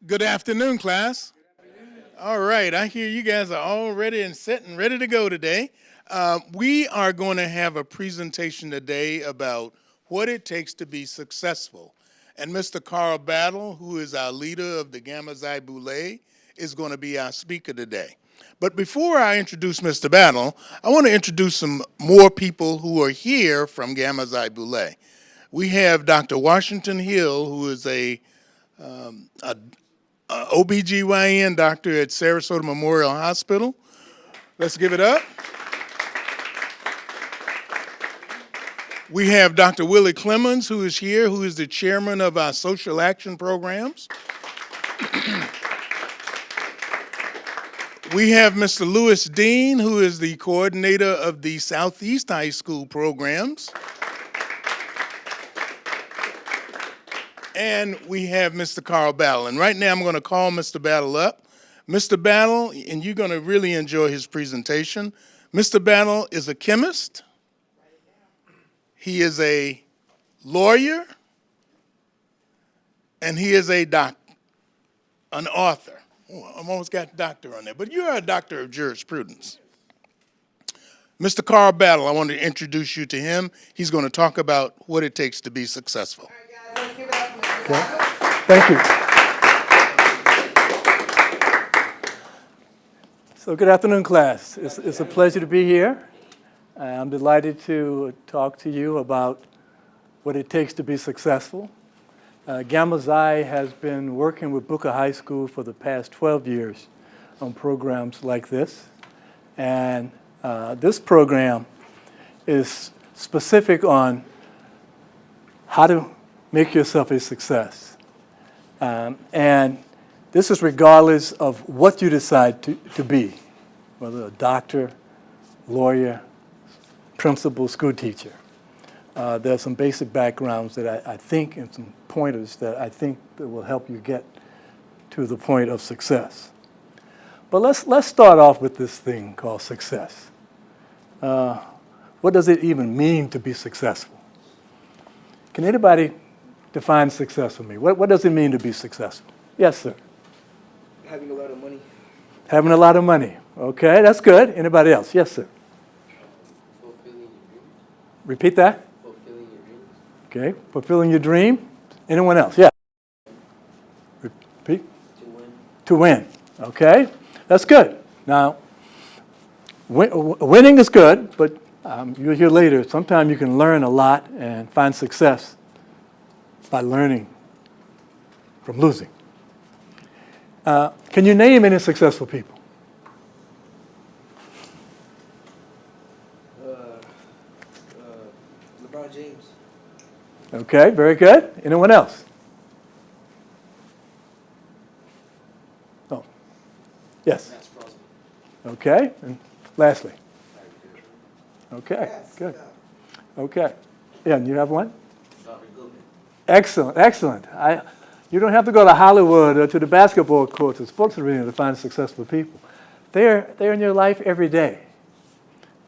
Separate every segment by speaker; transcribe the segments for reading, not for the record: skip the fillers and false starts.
Speaker 1: Good afternoon, class. All right, I hear you guys are all ready and set and ready to go today. We are going to have a presentation today about what it takes to be successful. And Mr. Carl Battle, who is our leader of the Gamma Xi Boule, is going to be our speaker today. But before I introduce Mr. Battle, I want to introduce some more people who are here from Gamma Xi Boule. We have Dr. Washington Hill, who is a OBGYN doctor at Sarasota Memorial Hospital. Let's give it up. We have Dr. Willie Clemens, who is here, who is the chairman of our social action programs. We have Mr. Lewis Dean, who is the coordinator of the Southeast High School programs. And we have Mr. Carl Battle. And right now I'm going to call Mr. Battle up. Mr. Battle, and you're going to really enjoy his presentation. Mr. Battle is a chemist. He is a lawyer. And he is an author. Oh, I almost got doctor on there, but you're a doctor of jurisprudence. Mr. Carl Battle, I want to introduce you to him. He's going to talk about what it takes to be successful.
Speaker 2: All right, guys, let's give it up for Mr.
Speaker 3: Okay.
Speaker 2: Battle.
Speaker 3: Thank you. So good afternoon, class. It's a pleasure to be here. I'm delighted to talk to you about what it takes to be successful. Gamma Xi has been working with Booker High School for the past 12 years on programs like this. And this program is specific on how to make yourself a success. And this is regardless of what you decide to be, whether a doctor, lawyer, principal, school teacher. There's some basic backgrounds that I think, and some pointers that I think that will help you get to the point of success. But let's start off with this thing called success. What does it even mean to be successful? Can anybody define success for me? What does it mean to be successful? Yes, sir.
Speaker 4: Having a lot of money.
Speaker 3: Having a lot of money. Okay, that's good. Anybody else? Yes, sir.
Speaker 4: Fulfilling your dreams.
Speaker 3: Repeat that.
Speaker 4: Fulfilling your dreams.
Speaker 3: Okay, fulfilling your dream. Anyone else? Yeah. Repeat.
Speaker 4: To win.
Speaker 3: To win. Okay, that's good. Now, winning is good, but you'll hear later, sometimes you can learn a lot and find success by learning from losing. Can you name any successful people?
Speaker 4: LeBron James.
Speaker 3: Okay, very good. Anyone else? Oh, yes.
Speaker 4: Max Crosby.
Speaker 3: Okay, and lastly. Okay,
Speaker 2: Yes,
Speaker 3: good.
Speaker 2: yeah.
Speaker 3: Okay. Yeah, and you have one?
Speaker 4: Dr. Goodman.
Speaker 3: Excellent, excellent. You don't have to go to Hollywood or to the basketball courts or sports arena to find successful people. They're in your life every day.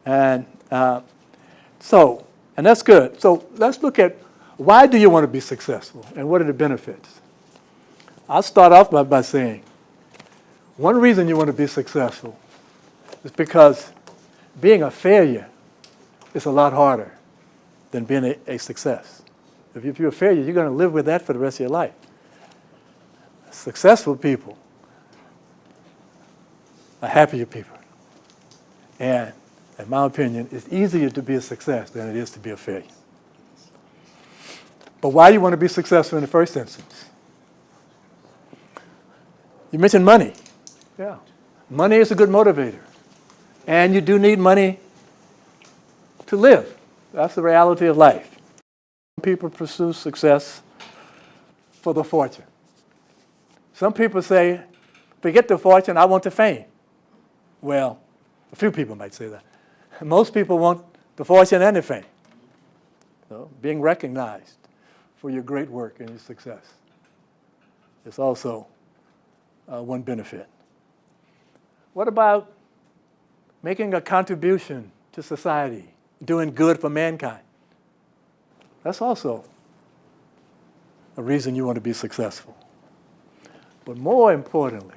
Speaker 3: And and that's good. So let's look at why do you want to be successful and what are the benefits? I'll start off by saying one reason you want to be successful is because being a failure is a lot harder than being a success. If you're a failure, you're going to live with that for the rest of your life. Successful people are happier people. And in my opinion, it's easier to be a success than it is to be a failure. But why you want to be successful in the first instance? You mentioned money. Yeah. Money is a good motivator. And you do need money to live. That's the reality of life. People pursue success for the fortune. Some people say, forget the fortune, I want the fame. Well, a few people might say that. Most people want the fortune and the fame. So, being recognized for your great work and your success is also one benefit. What about making a contribution to society, doing good for mankind? That's also a reason you want to be successful. But more importantly,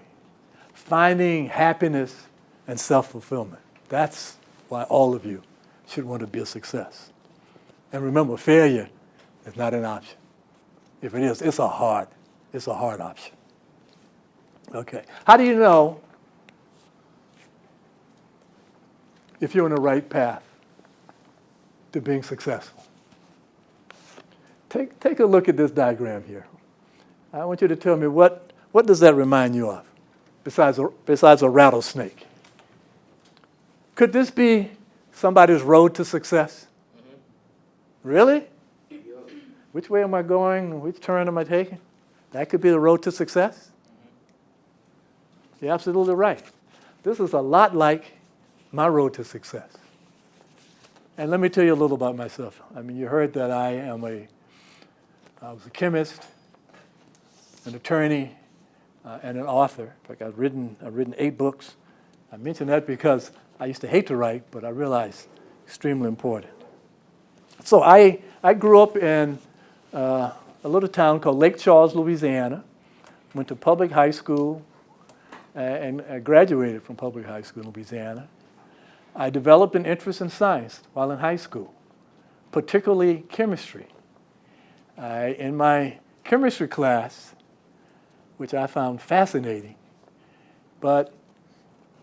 Speaker 3: finding happiness and self-fulfillment. That's why all of you should want to be a success. And remember, failure is not an option. If it is, it's a hard option. Okay. How do you know if you're on the right path to being successful? Take a look at this diagram here. I want you to tell me what does that remind you of, besides a rattlesnake? Could this be somebody's road to success? Mm-hmm. Really? Yep. Which way am I going? Which turn am I taking? That could be the road to success? Mm-hmm. You're absolutely right. This is a lot like my road to success. And let me tell you a little about myself. I mean, you heard that I was a chemist, an attorney, and an author. In fact, I've written 8 books. I mention that because I used to hate to write, but I realized extremely important. So I grew up in a little town called Lake Charles, Louisiana. Went to public high school and I graduated from public high school in Louisiana. I developed an interest in science while in high school, particularly chemistry. In my chemistry class, which I found fascinating, but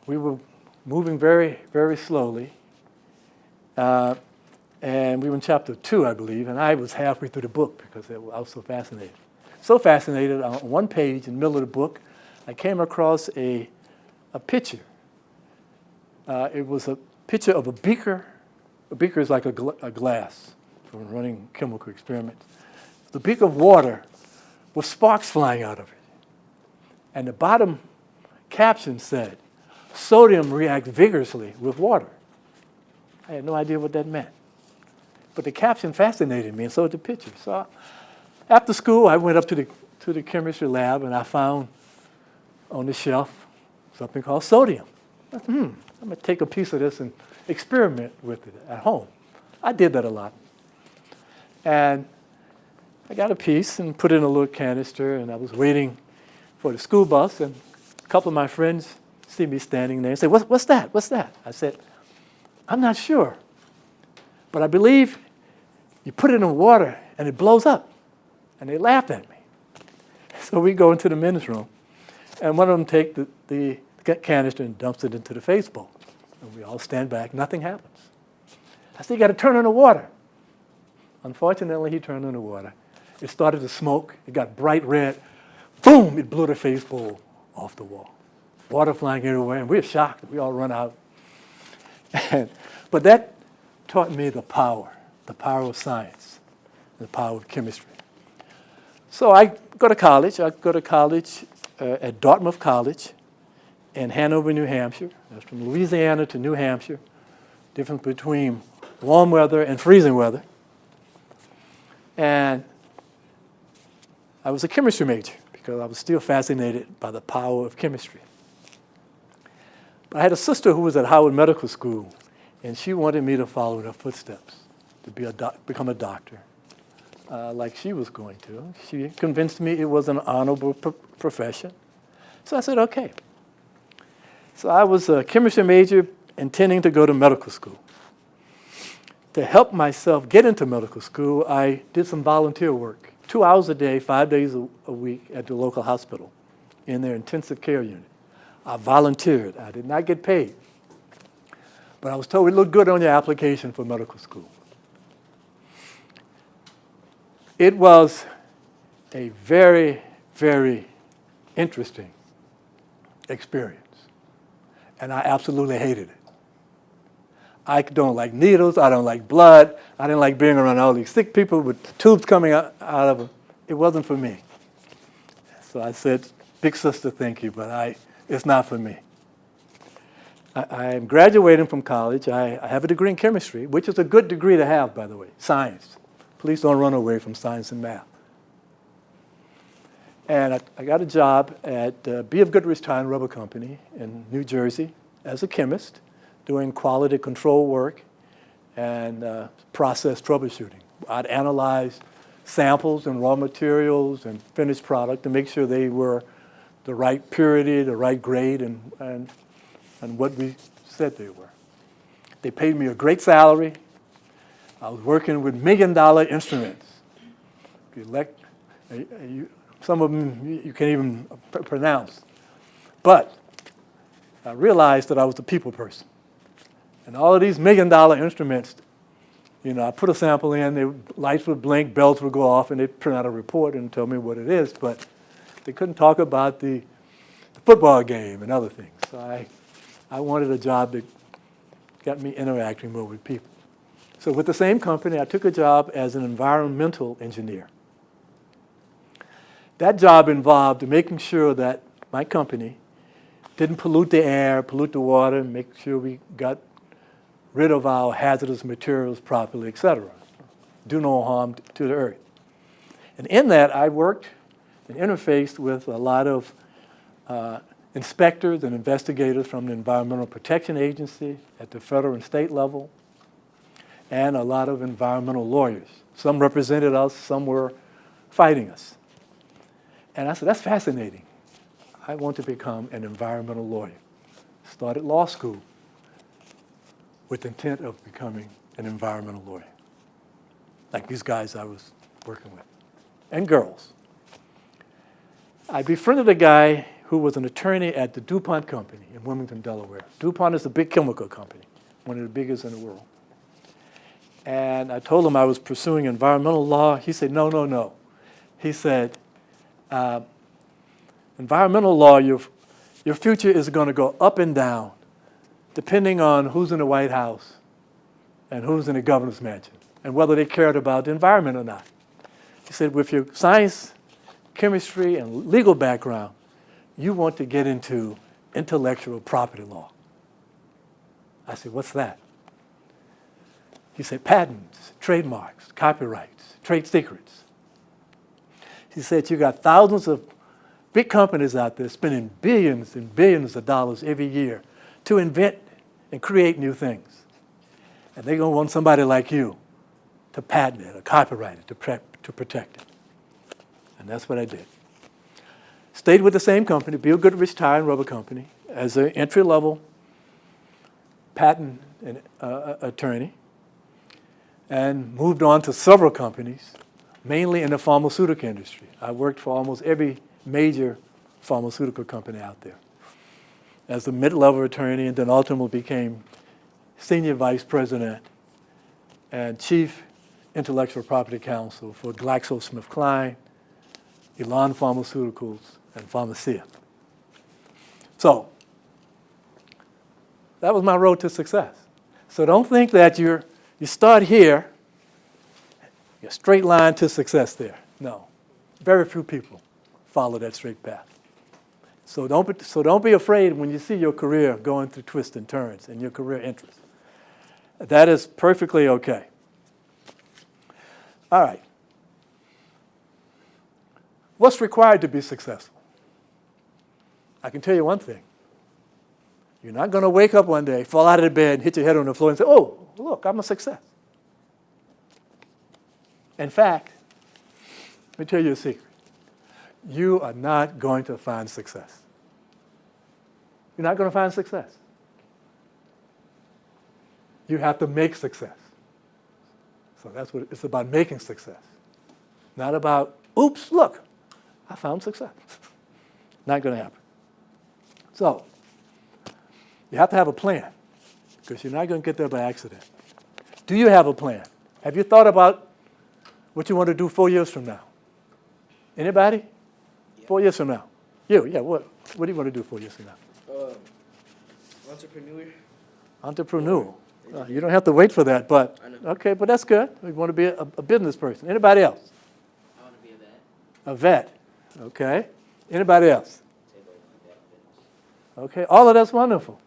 Speaker 3: we were moving very, very slowly. And we were in chapter 2, I believe, and I was halfway through the book because I was so fascinated. So fascinated, on one page in the middle of the book, I came across a picture. It was a picture of a beaker. A beaker is like a glass for running chemical experiments. The beaker of water with sparks flying out of it. And the bottom caption said, "Sodium reacts vigorously with water." I had no idea what that meant. But the caption fascinated me, and so did the picture. So after school, I went up to the chemistry lab, and I found on the shelf something called sodium. I thought, I'm going to take a piece of this and experiment with it at home. I did that a lot. And I got a piece and put it in a little canister, and I was waiting for the school bus, and a couple of my friends see me standing there and say, what's that? What's that? I said, I'm not sure, but I believe you put it in water and it blows up. And they laughed at me. So we go into the men's room, and one of them take the canister and dumps it into the face bowl. And we all stand back, nothing happens. I said, you got to turn on the water. Unfortunately, he turned on the water. It started to smoke, it got bright red. Boom, it blew the face bowl off the wall. Water flying everywhere, and we were shocked. We all run out. But that taught me the power of science, the power of chemistry. So I go to college. I go to college at Dartmouth College in Hanover, New Hampshire. That's from Louisiana to New Hampshire. Difference between warm weather and freezing weather. And I was a chemistry major because I was still fascinated by the power of chemistry. But I had a sister who was at Howard Medical School, and she wanted me to follow in her footsteps, to become a doctor, like she was going to. She convinced me it was an honorable profession. So I said, okay. So I was a chemistry major intending to go to medical school. To help myself get into medical school, I did some volunteer work, 2 hours a day, 5 days a week at the local hospital in their intensive care unit. I volunteered. I did not get paid. But I was told it looked good on your application for medical school. It was a very, very interesting experience. And I absolutely hated it. I don't like needles. I don't like blood. I didn't like being around all these sick people with tubes coming out of them. It wasn't for me. So I said, big sister, thank you, but it's not for me. I'm graduating from college. I have a degree in chemistry, which is a good degree to have, by the way, science. Please don't run away from science and math. And I got a job at B. of Goodrich Tire and Rubber Company in New Jersey as a chemist, doing quality control work and process troubleshooting. I'd analyze samples and raw materials and finished product to make sure they were the right purity, the right grade, and what we said they were. They paid me a great salary. I was working with $1 million instruments. Some of them you can't even pronounce. But I realized that I was a people person. And all of these $1 million instruments, I put a sample in, lights would blink, bells would go off, and they'd print out a report and tell me what it is. But they couldn't talk about the football game and other things. So I wanted a job that got me interacting more with people. So with the same company, I took a job as an environmental engineer. That job involved making sure that my company didn't pollute the air, pollute the water, make sure we got rid of our hazardous materials properly, et cetera. Do no harm to the earth. And in that, I worked and interfaced with a lot of inspectors and investigators from the Environmental Protection Agency at the federal and state level, and a lot of environmental lawyers. Some represented us, some were fighting us. And I said, that's fascinating. I want to become an environmental lawyer. Started law school with the intent of becoming an environmental lawyer, like these guys I was working with, and girls. I befriended a guy who was an attorney at the DuPont company in Wilmington, Delaware. DuPont is a big chemical company, one of the biggest in the world. And I told him I was pursuing environmental law. He said, no. He said, environmental law, your future is going to go up and down depending on who's in the White House and who's in the governor's mansion and whether they cared about the environment or not. He said, with your science, chemistry, and legal background, you want to get into intellectual property law. I said, what's that? He said, patents, trademarks, copyrights, trade secrets. He said, you got thousands of big companies out there spending billions and billions of dollars every year to invent and create new things. And they're going to want somebody like you to patent it or copyright it, to protect it. And that's what I did. Stayed with the same company, Bill Goodrich Tire and Rubber Company, as an entry-level patent attorney, and moved on to several companies, mainly in the pharmaceutical industry. I worked for almost every major pharmaceutical company out there as a mid-level attorney, and then ultimately became senior vice president and chief intellectual property counsel for GlaxoSmithKline, Elan Pharmaceuticals, and Pharmacia. So that was my road to success. So don't think that you start here, you're straight line to success there. No, very few people follow that straight path. So don't be afraid when you see your career going through twists and turns and your career interests. That is perfectly okay. All right. What's required to be successful? I can tell you one thing. You're not going to wake up one day, fall out of the bed, hit your head on the floor and say, oh, look, I'm a success. In fact, let me tell you a secret. You are not going to find success. You're not going to find success. You have to make success. So that's what it's about, making success. Not about, oops, look, I found success. Not going to happen. So you have to have a plan, because you're not going to get there by accident. Do you have a plan? Have you thought about what you want to do 4 years from now? Anybody?
Speaker 4: Yeah.
Speaker 3: 4 years from now. You, yeah, what do you want to do 4 years from now?
Speaker 4: Entrepreneur.
Speaker 3: Entrepreneur. You don't have to wait for that, but
Speaker 4: I know.
Speaker 3: okay, but that's good. You want to be a business person. Anybody else?
Speaker 4: I want to be a vet.
Speaker 3: A vet. Okay. Anybody else?
Speaker 4: Take over my vet business.
Speaker 3: Okay. All of that's wonderful.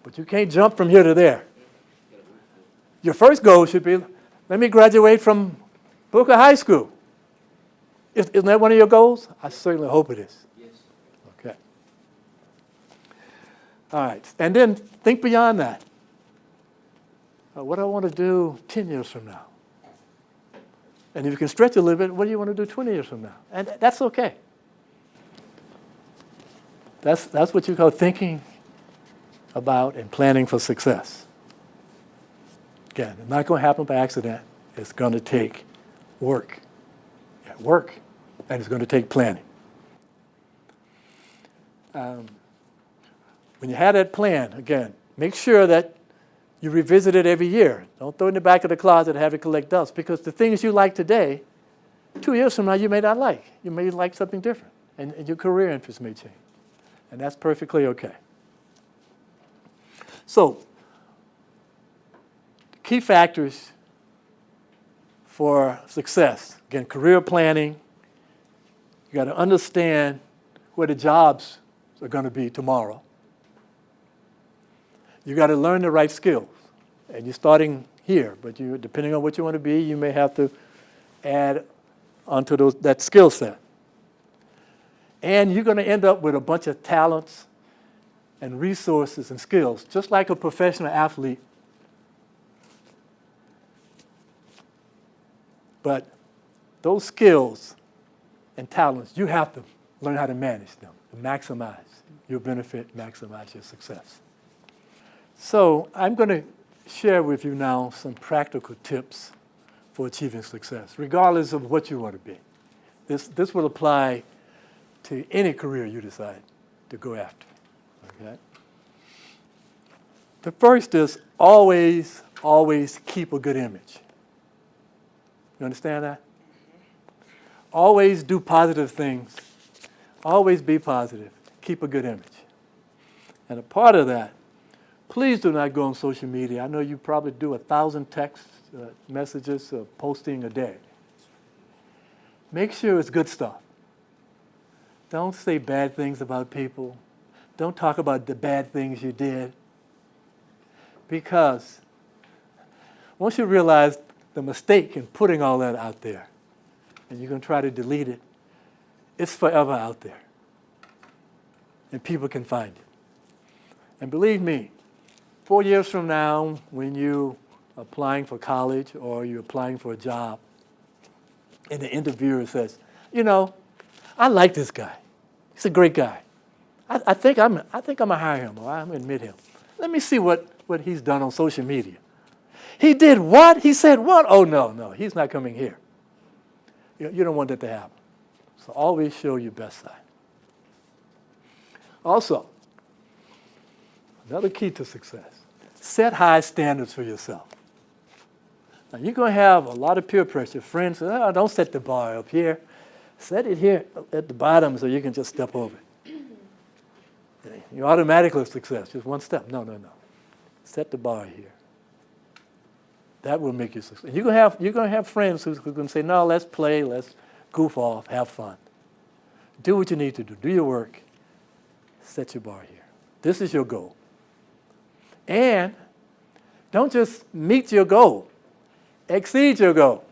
Speaker 3: But you can't jump from here to there.
Speaker 4: Get a roof full.
Speaker 3: Your first goal should be, let me graduate from Booker High School. Isn't that one of your goals? I certainly hope it is.
Speaker 4: Yes.
Speaker 3: Okay. All right. And then think beyond that. What do I want to do 10 years from now? And if you can stretch a little bit, what do you want to do 20 years from now? And that's okay. That's what you call thinking about and planning for success. Again, it's not going to happen by accident. It's going to take work. Yeah, work, and it's going to take planning. When you have that plan, again, make sure that you revisit it every year. Don't throw it in the back of the closet and have it collect dust, because the things you like today, 2 years from now, you may not like. You may like something different, and your career interests may change. And that's perfectly okay. So, key factors for success. Again, career planning. You got to understand where the jobs are going to be tomorrow. You got to learn the right skills. And you're starting here, but you, depending on what you want to be, you may have to add onto that skill set. And you're going to end up with a bunch of talents and resources and skills, just like a professional athlete. But those skills and talents, you have to learn how to manage them, to maximize your benefit, maximize your success. So I'm going to share with you now some practical tips for achieving success, regardless of what you want to be. This will apply to any career you decide to go after. Okay? The first is always keep a good image. You understand that? Always do positive things. Always be positive. Keep a good image. And a part of that, please do not go on social media. I know you probably do 1,000 text messages posting a day. Make sure it's good stuff. Don't say bad things about people. Don't talk about the bad things you did. Because once you realize the mistake in putting all that out there, and you're going to try to delete it, it's forever out there. And people can find it. And believe me, 4 years from now, when you're applying for college or you're applying for a job, and the interviewer says, you know, I like this guy. He's a great guy. I think I'm gonna hire him, or I'm gonna admit him. Let me see what he's done on social media. He did what? He said what? Oh, no, he's not coming here. You don't want that to happen. So always show your best side. Also, another key to success, set high standards for yourself. Now, you're going to have a lot of peer pressure. Friends say, oh, don't set the bar up here. Set it here at the bottom so you can just step over it. You're automatically a success, just one step. No. Set the bar here. That will make you successful. You're going to have friends who's going to say, no, let's play, let's goof off, have fun. Do what you need to do. Do your work. Set your bar here. This is your goal. And don't just meet your goal. Exceed your goal.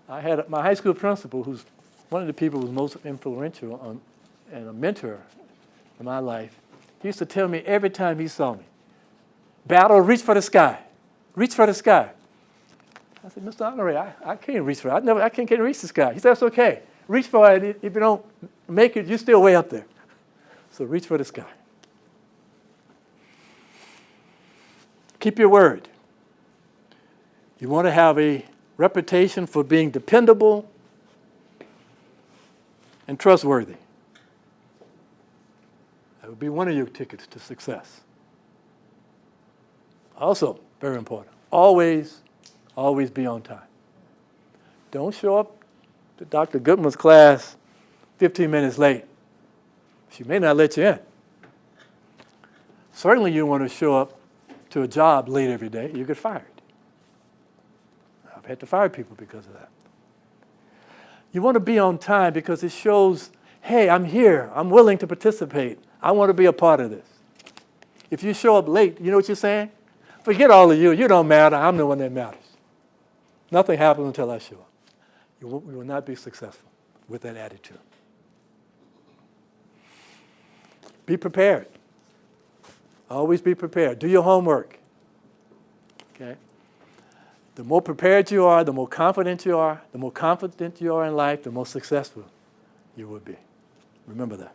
Speaker 3: I had my high school principal, who's one of the people who was most influential and a mentor in my life. He used to tell me every time he saw me, battle, reach for the sky. Reach for the sky. I said, Mr. Honoré, I can't reach for it. I can't reach the sky. He said, that's okay. Reach for it. If you don't make it, you're still way up there. So reach for the sky. Keep your word. You want to have a reputation for being dependable and trustworthy. That would be one of your tickets to success. Also, very important, always be on time. Don't show up to Dr. Goodman's class 15 minutes late. She may not let you in. Certainly you want to show up to a job late every day, you get fired. I've had to fire people because of that. You want to be on time because it shows, hey, I'm here, I'm willing to participate, I want to be a part of this. If you show up late, you know what you're saying? Forget all of you, you don't matter, I'm the one that matters. Nothing happens until I show up. You will not be successful with that attitude. Be prepared. Always be prepared. Do your homework. Okay? The more prepared you are, the more confident you are, the more confident you are in life, the more successful you will be. Remember that.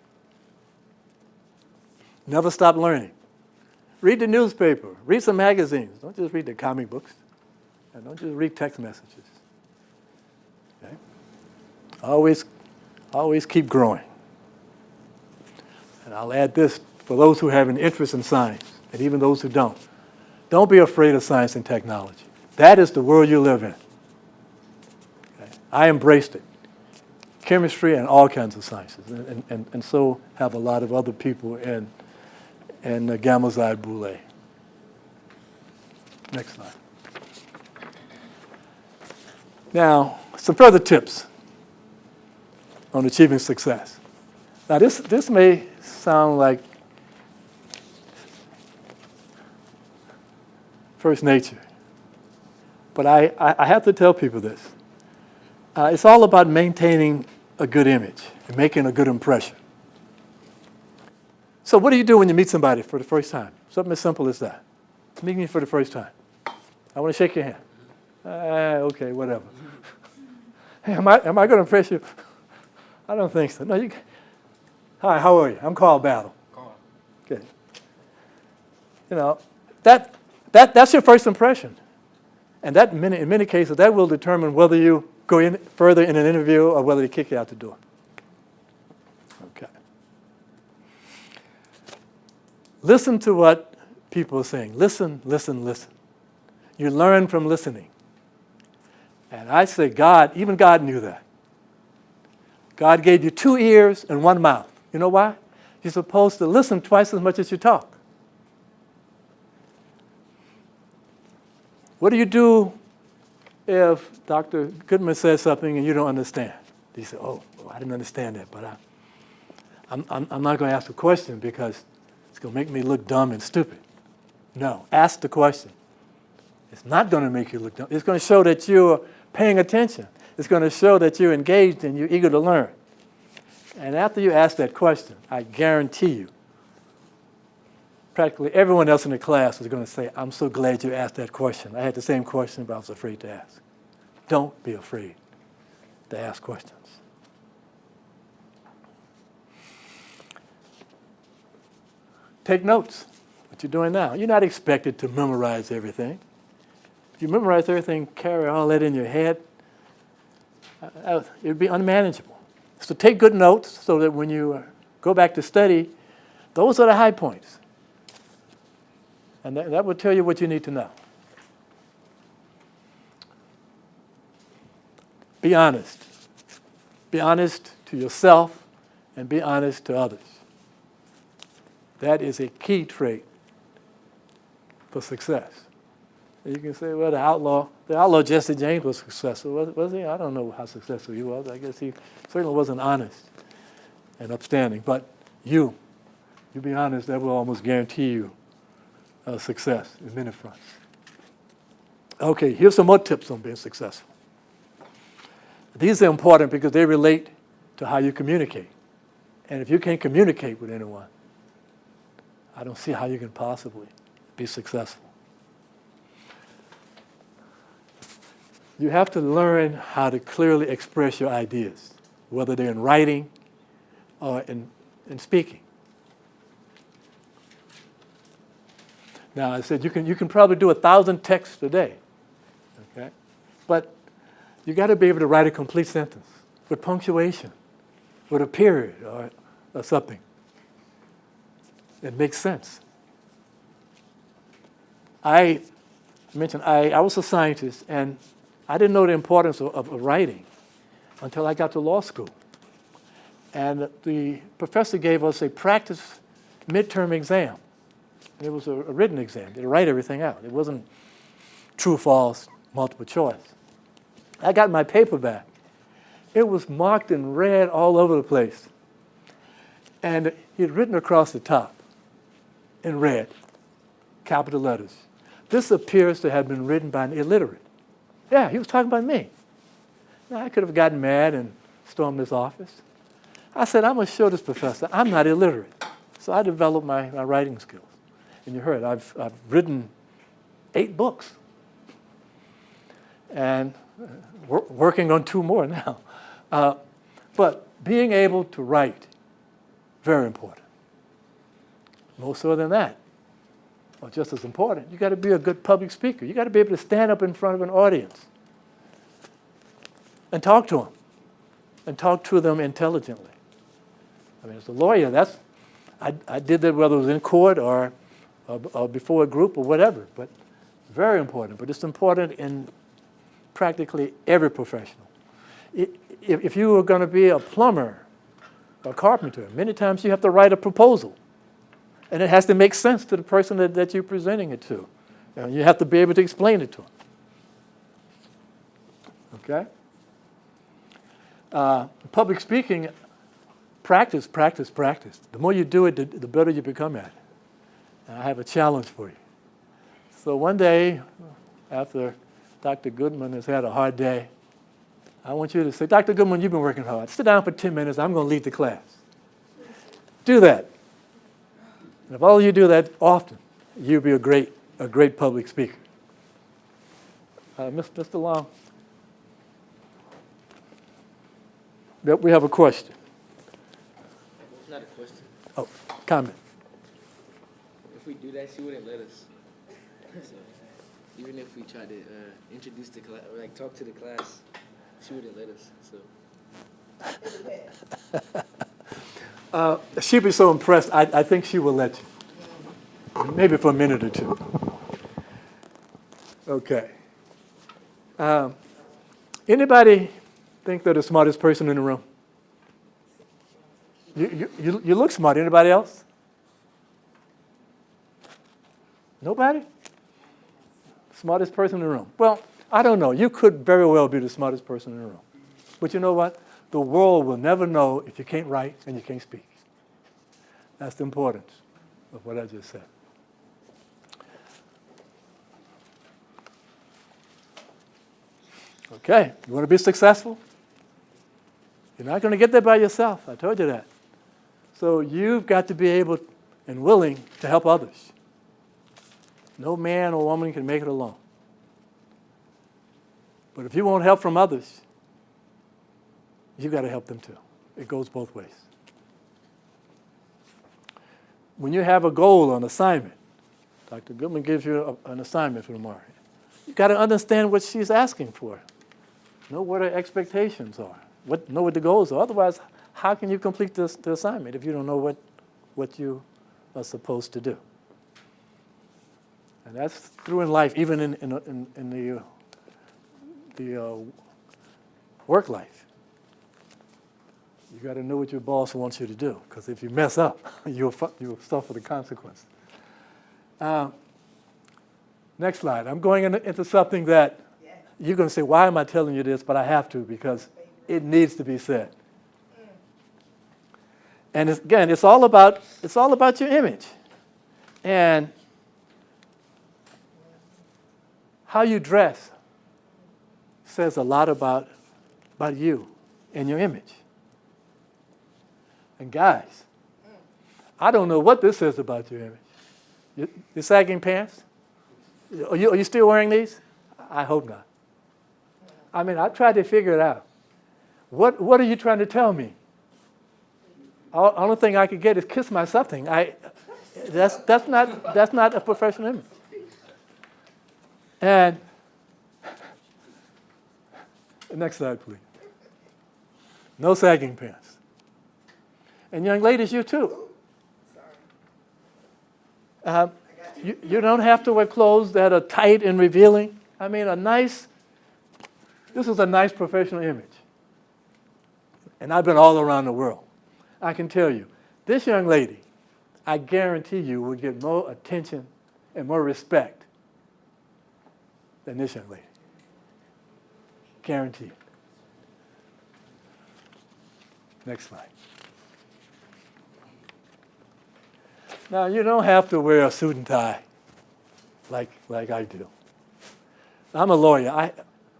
Speaker 3: Never stop learning. Read the newspaper. Read some magazines. Don't just read the comic books. And don't just read text messages. Okay? Always keep growing. And I'll add this for those who have an interest in science, and even those who don't. Don't be afraid of science and technology. That is the world you live in. Okay? I embraced it. Chemistry and all kinds of sciences, and so have a lot of other people in Xi Boule. Next slide. Now, some further tips on achieving success. Now, this may sound like first nature, but I have to tell people this. It's all about maintaining a good image and making a good impression. So what do you do when you meet somebody for the first time? Something as simple as that. Meet me for the first time. I want to shake your hand. Okay, whatever. Hey, am I going to impress you? I don't think so. No, you. Hi, how are you? I'm Carl Battle.
Speaker 4: Carl.
Speaker 3: Okay. You know, that's your first impression. And that, in many cases, that will determine whether you go in further in an interview or whether they kick you out the door. Okay. Listen to what people are saying. Listen, listen, listen. You learn from listening. And I say even God knew that. God gave you 2 ears and 1 mouth. You know why? You're supposed to listen twice as much as you talk. What do you do if Dr. Goodman says something and you don't understand? You say, oh, I didn't understand that, but I'm not going to ask a question because it's going to make me look dumb and stupid. No, ask the question. It's not going to make you look dumb. It's going to show that you're paying attention. It's going to show that you're engaged and you're eager to learn. And after you ask that question, I guarantee you, practically everyone else in the class is going to say, I'm so glad you asked that question. I had the same question, but I was afraid to ask. Don't be afraid to ask questions. Take notes, what you're doing now. You're not expected to memorize everything. If you memorize everything, carry all that in your head, it would be unmanageable. So take good notes so that when you go back to study, those are the high points. And that will tell you what you need to know. Be honest. Be honest to yourself and be honest to others. That is a key trait for success. You can say, well, the outlaw Jesse James was successful. Was he? I don't know how successful he was. I guess he certainly wasn't honest and upstanding. But you be honest, that will almost guarantee you success in many fronts. Okay, here's some more tips on being successful. These are important because they relate to how you communicate. And if you can't communicate with anyone, I don't see how you can possibly be successful. You have to learn how to clearly express your ideas, whether they're in writing or in speaking. Now, I said you can probably do 1,000 texts a day, okay? But you got to be able to write a complete sentence with punctuation, with a period or something. It makes sense. I mentioned I was a scientist, and I didn't know the importance of writing until I got to law school. And the professor gave us a practice midterm exam. It was a written exam. They write everything out. It wasn't true, false, multiple choice. I got my paper back. It was marked in red all over the place. And he had written across the top in red, capital letters, this appears to have been written by an illiterate. Yeah, he was talking about me. Now, I could have gotten mad and stormed his office. I said, I'm going to show this professor I'm not illiterate. So I developed my writing skills. And you heard, I've written 8 books. And working on 2 more now. But being able to write, very important. More so than that, or just as important, you got to be a good public speaker. You got to be able to stand up in front of an audience and talk to them, and talk to them intelligently. I mean, as a lawyer, I did that whether it was in court or before a group or whatever, but very important. But it's important in practically every professional. If you are going to be a plumber or a carpenter, many times you have to write a proposal. And it has to make sense to the person that you're presenting it to. And you have to be able to explain it to them. Okay? Public speaking, practice, practice, practice. The more you do it, the better you become at it. And I have a challenge for you. So one day, after Dr. Goodman has had a hard day, I want you to say, Dr. Goodman, you've been working hard. Sit down for 10 minutes. I'm going to lead the class. Do that. And if all you do that often, you'll be a great public speaker. Mr. Long, yep, we have a question.
Speaker 4: It's not a question.
Speaker 3: Oh, comment.
Speaker 4: If we do that, she wouldn't let us. So, even if we tried to introduce the class, or like talk to the class, she wouldn't let us. So.
Speaker 3: She'll be so impressed, I think she will let you. Maybe for a minute or two. Okay. Anybody think they're the smartest person in the room? You look smart. Anybody else? Nobody? Smartest person in the room. Well, I don't know. You could very well be the smartest person in the room. But you know what? The world will never know if you can't write and you can't speak. That's the importance of what I just said. Okay, you want to be successful? You're not going to get there by yourself. I told you that. So you've got to be able and willing to help others. No man or woman can make it alone. But if you want help from others, you've got to help them too. It goes both ways. When you have a goal or an assignment, Dr. Goodman gives you an assignment for tomorrow. You've got to understand what she's asking for. Know what her expectations are. Know what the goals are. Otherwise, how can you complete the assignment if you don't know what you are supposed to do? And that's through in life, even in the work life. You got to know what your boss wants you to do, because if you mess up, you'll suffer the consequence. Next slide. I'm going into something that you're going to say, why am I telling you this? But I have to, because it needs to be said. And it's all about your image. And how you dress says a lot about you and your image. And guys, I don't know what this says about your image. Your sagging pants? Are you still wearing these? I hope not. I mean, I tried to figure it out. What are you trying to tell me? Only thing I could get is kiss my something. That's not a professional image. And next slide, please. No sagging pants. And young ladies, you too. You don't have to wear clothes that are tight and revealing. I mean, this is a nice professional image. And I've been all around the world. I can tell you, this young lady, I guarantee you, will get more attention and more respect than this young lady. Guaranteed. Next slide. Now, you don't have to wear a suit and tie like I do. I'm a lawyer.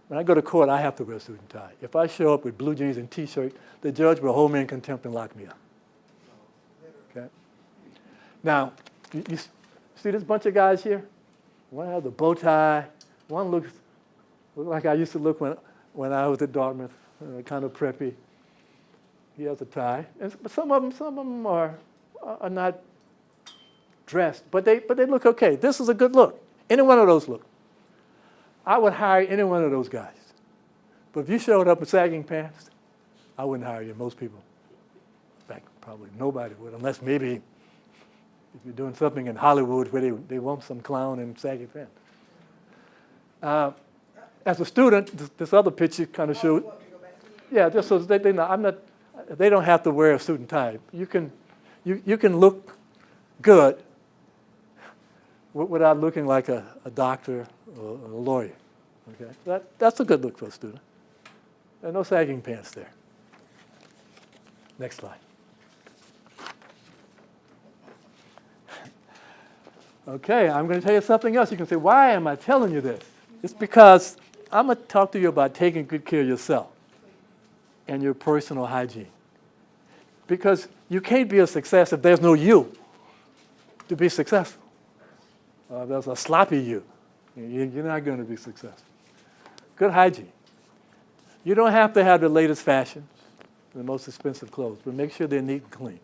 Speaker 3: When I go to court, I have to wear a suit and tie. If I show up with blue jeans and T-shirt, the judge will hold me in contempt and lock me up. Okay? Now, you see this bunch of guys here? One has a bow tie. One looks like I used to look when I was at Dartmouth, kind of preppy. He has a tie. But some of them are not dressed, but they look okay. This is a good look. Any one of those look. I would hire any one of those guys. But if you showed up in sagging pants, I wouldn't hire you. Most people, in fact, probably nobody would, unless maybe if you're doing something in Hollywood where they want some clown in saggy pants. As a student, this other picture kind of showed, yeah, just so they know, they don't have to wear a suit and tie. You can look good without looking like a doctor or a lawyer. Okay, that's a good look for a student. There are no sagging pants there. Next slide. Okay, I'm going to tell you something else. You can say, why am I telling you this? It's because I'm going to talk to you about taking good care of yourself and your personal hygiene. Because you can't be a success if there's no you to be successful. There's a sloppy you. You're not going to be successful. Good hygiene. You don't have to have the latest fashions, the most expensive clothes, but make sure they're neat and clean.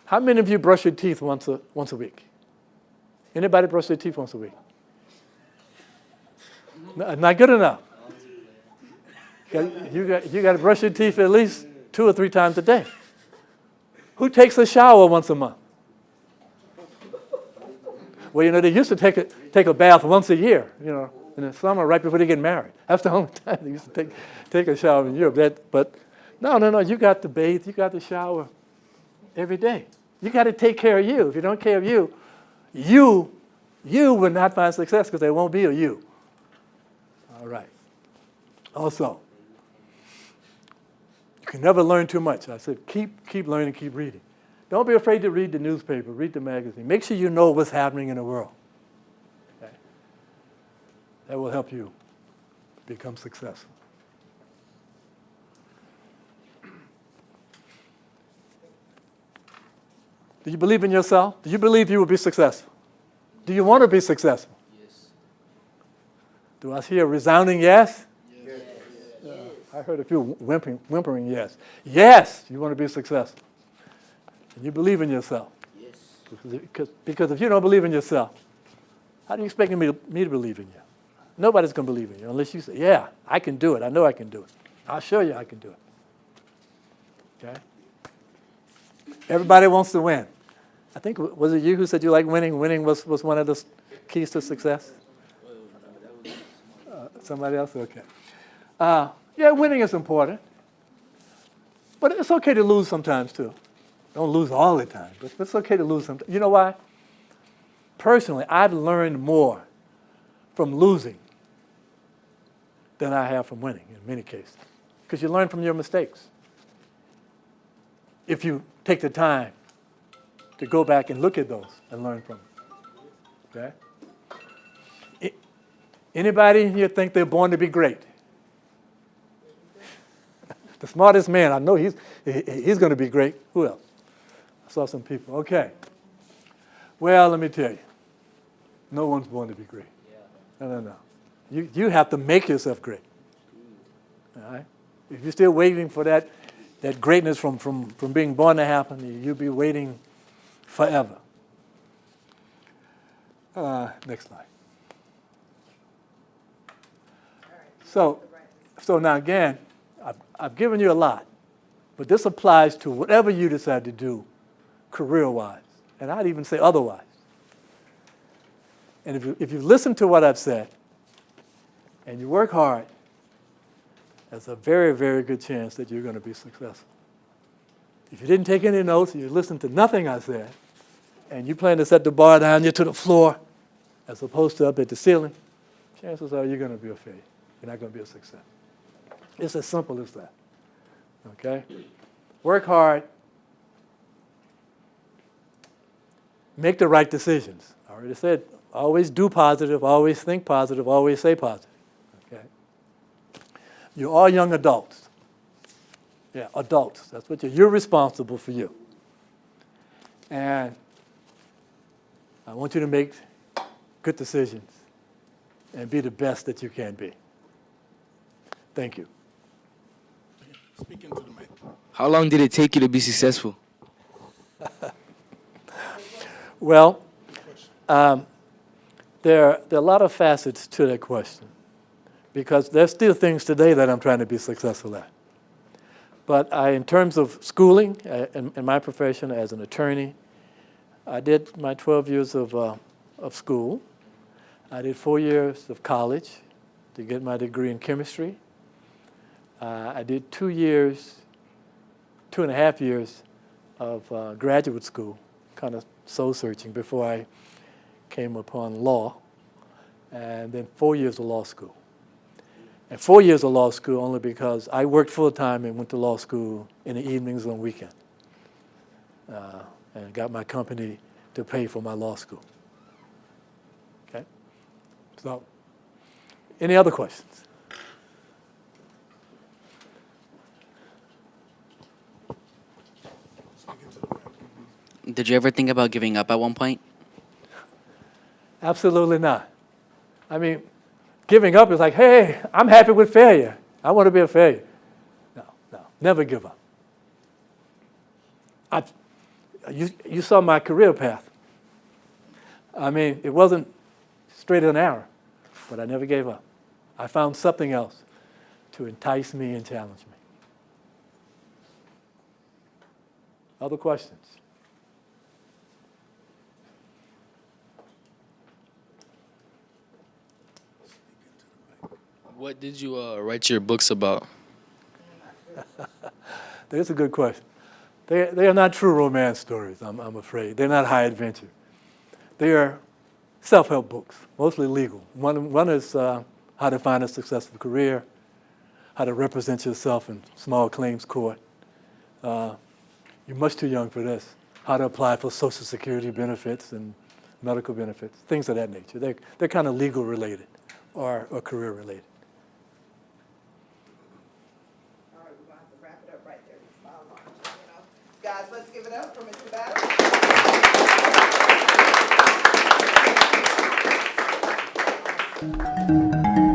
Speaker 3: How many of you brush your teeth once a week? Anybody brush their teeth once a week? No, not good enough. You got to brush your teeth at least 2 or 3 times a day. Who takes a shower once a month? Well, they used to take a bath once a year, in the summer right before they get married. That's the only time they used to take a shower in Europe. But no, you got to bathe, you got to shower every day. You got to take care of you. If you don't take care of you, you will not find success because there won't be a you. All right. Also, you can never learn too much. I said keep learning, keep reading. Don't be afraid to read the newspaper, read the magazine. Make sure you know what's happening in the world. Okay? That will help you become successful. Do you believe in yourself? Do you believe you will be successful? Do you want to be successful?
Speaker 4: Yes.
Speaker 3: Do I hear a resounding yes?
Speaker 4: Yes.
Speaker 3: I heard a few whimpering yes. Yes, you want to be successful. And you believe in yourself.
Speaker 4: Yes.
Speaker 3: Because if you don't believe in yourself, how do you expect me to believe in you? Nobody's going to believe in you unless you say, yeah, I can do it. I know I can do it. I'll show you I can do it. Okay? Everybody wants to win. I think, was it you who said you like winning? Winning was one of the keys to success? Somebody else? Okay. Yeah, winning is important. But it's okay to lose sometimes, too. Don't lose all the time, but it's okay to lose sometimes. You know why? Personally, I've learned more from losing than I have from winning in many cases. Because you learn from your mistakes. If you take the time to go back and look at those and learn from them. Okay? Anybody here think they're born to be great? The smartest man, I know he's going to be great. Who else? I saw some people. Okay. Well, let me tell you. No one's born to be great. No. You have to make yourself great. All right? If you're still waiting for that greatness from being born to happen, you'll be waiting forever. Next slide. So now again, I've given you a lot, but this applies to whatever you decide to do career-wise, and I'd even say otherwise. And if you listen to what I've said and you work hard, there's a very, very good chance that you're going to be successful. If you didn't take any notes, you listened to nothing I said, and you plan to set the bar down here to the floor as opposed to up at the ceiling, chances are you're going to be a failure. You're not going to be a success. It's as simple as that. Okay? Work hard. Make the right decisions. I already said, always do positive, always think positive, always say positive. Okay? You're all young adults. Yeah, adults. That's what you're responsible for you. And I want you to make good decisions and be the best that you can be. Thank you.
Speaker 1: Speak into the mic.
Speaker 4: How long did it take you to be successful?
Speaker 3: Well, there are a lot of facets to that question because there's still things today that I'm trying to be successful at. But in terms of schooling, in my profession as an attorney, I did my 12 years of school. I did 4 years of college to get my degree in chemistry. I did 2.5 years of graduate school, kind of soul searching before I came upon law, and then 4 years of law school. And 4 years of law school only because I worked full-time and went to law school in the evenings on weekends, and got my company to pay for my law school. Okay? So, any other questions?
Speaker 5: Did you ever think about giving up at one point?
Speaker 3: Absolutely not. I mean, giving up is like, hey, I'm happy with failure. I want to be a failure. No, never give up. You saw my career path. I mean, it wasn't straight and narrow, but I never gave up. I found something else to entice me and challenge me. Other questions?
Speaker 6: What did you write your books about?
Speaker 3: That's a good question. They are not true romance stories, I'm afraid. They're not high adventure. They are self-help books, mostly legal. One is how to find a successful career, how to represent yourself in small claims court. You're much too young for this. How to apply for Social Security benefits and medical benefits, things of that nature. They're kind of legal related or career related.
Speaker 2: All right, we're gonna have to wrap it up right there. This file line, you know. Guys, let's give it up for Mr. Battle.